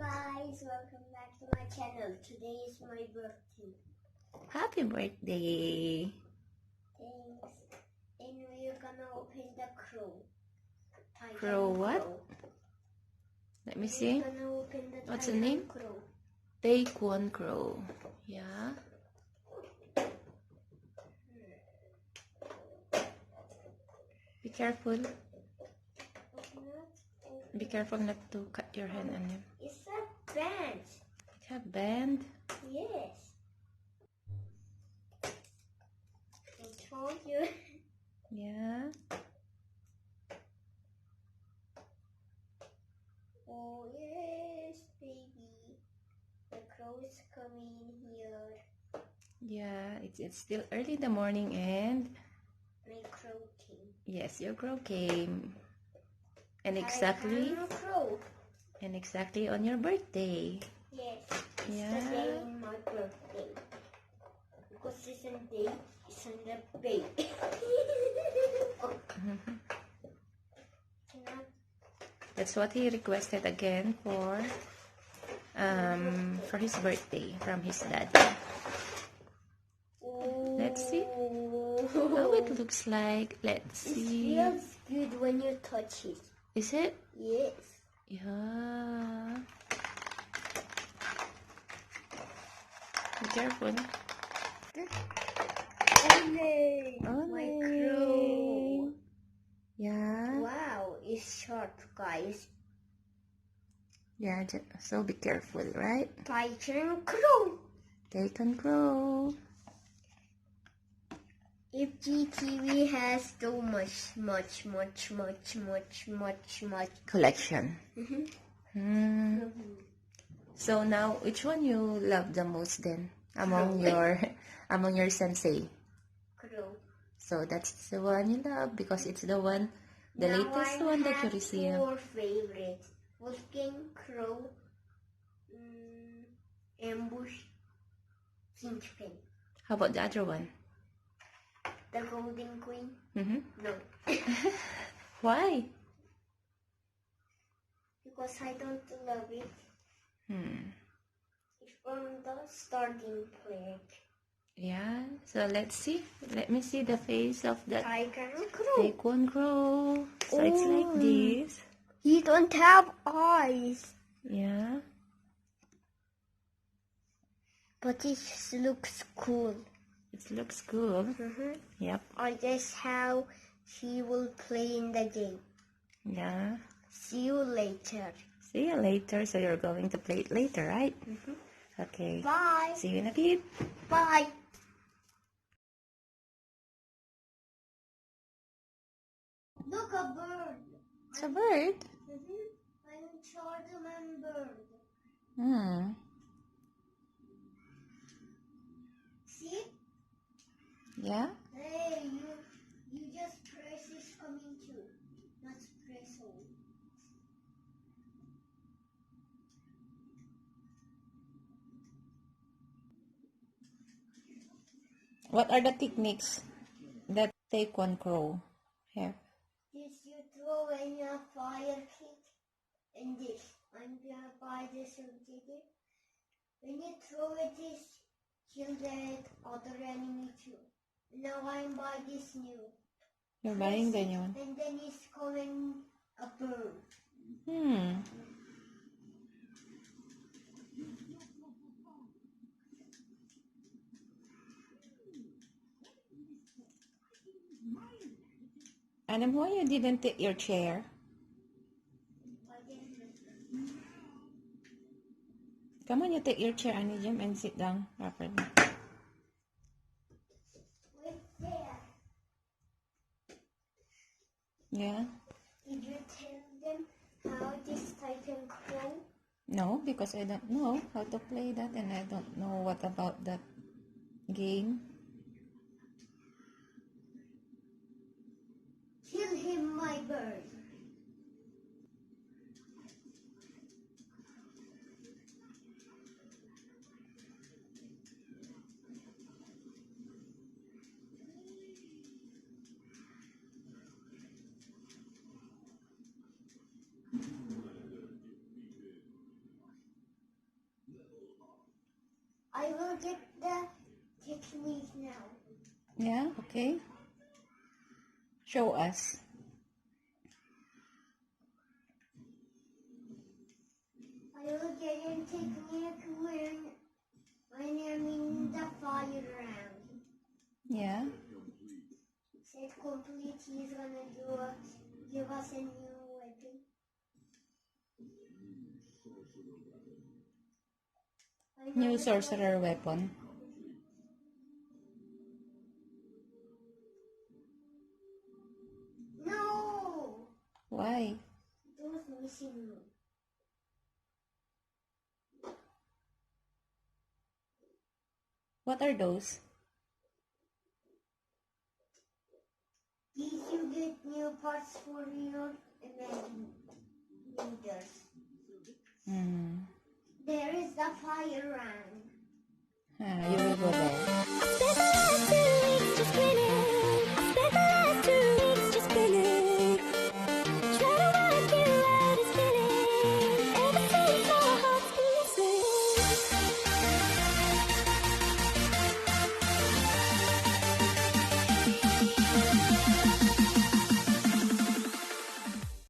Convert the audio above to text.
guys, welcome back to my channel. Today is my birthday. Happy birthday! Thanks. And we're gonna open the crow. Crow what? Let me see. We're gonna open the What's the name? Crow. Taekwoncrow. Yeah. Be careful. Be careful not to cut your hand on him. It's a band. It have band? Yes. I told you. Yeah. Oh yes, baby. The crow is coming here. Yeah, it's still early in the morning and My crow came. yes, your crow came. And exactly on your birthday. Yes, it's Yeah. the day in my birthday. Because it's a day, it's on the day. That's what he requested again for his birthday from his daddy. Let's see how it looks like. Let's see. It feels good when you touch it. Is it? Yes. Yeah. Be careful. My crow. Yeah. Wow, it's sharp, guys. Yeah, so be careful, right? Taekwoncrow. Taekwoncrow. If GTV has so much Collection. So now, which one you love the most then among your SENSEi? Crow. So that's the one you love because it's the one, the Now latest I one that you have received. 4 favorites: Wolfgang, Crow, Ambush, Finchpin. How about the other one? The Golden Queen? No. Why? Because I don't love it. It's from the starting point. Yeah, so let's see. Let me see the face of the Taekwoncrow. Taekwoncrow. So it's like this. He don't have eyes. Yeah. But it looks cool. It looks cool. Yep. I guess how he will play in the game. Yeah. See you later. See you later. So you're going to play it later, right? Okay. Bye. See you in a bit. Bye. Look, a bird. It's a bird. I'm Charlemagne bird. See? Yeah. Hey, you just press is coming too. Not press hold. What are the techniques that Taekwoncrow have? This you throw in a fire kit and this. I'm gonna buy this and take it. When you throw it, this kill that other enemy too. Now I'm buying this new. You're buying the new one. And then it's calling a bird. Adam, why you didn't take your chair? Come on, you take your chair, Anijam, and sit down properly. Wait there. Yeah. Did you tell them how this Taekwoncrow? No, because I don't know how to play that and I don't know what about that game. Kill him, my bird. I will get the technique now. Yeah, okay. Show us. I will get in technique when I'm in the fire round. Yeah. Set complete, he's gonna give us a new weapon. New sorcerer weapon. No! Why? It was missing. What are those? These you get new parts for your imaginators. There is the fire round. You will go there.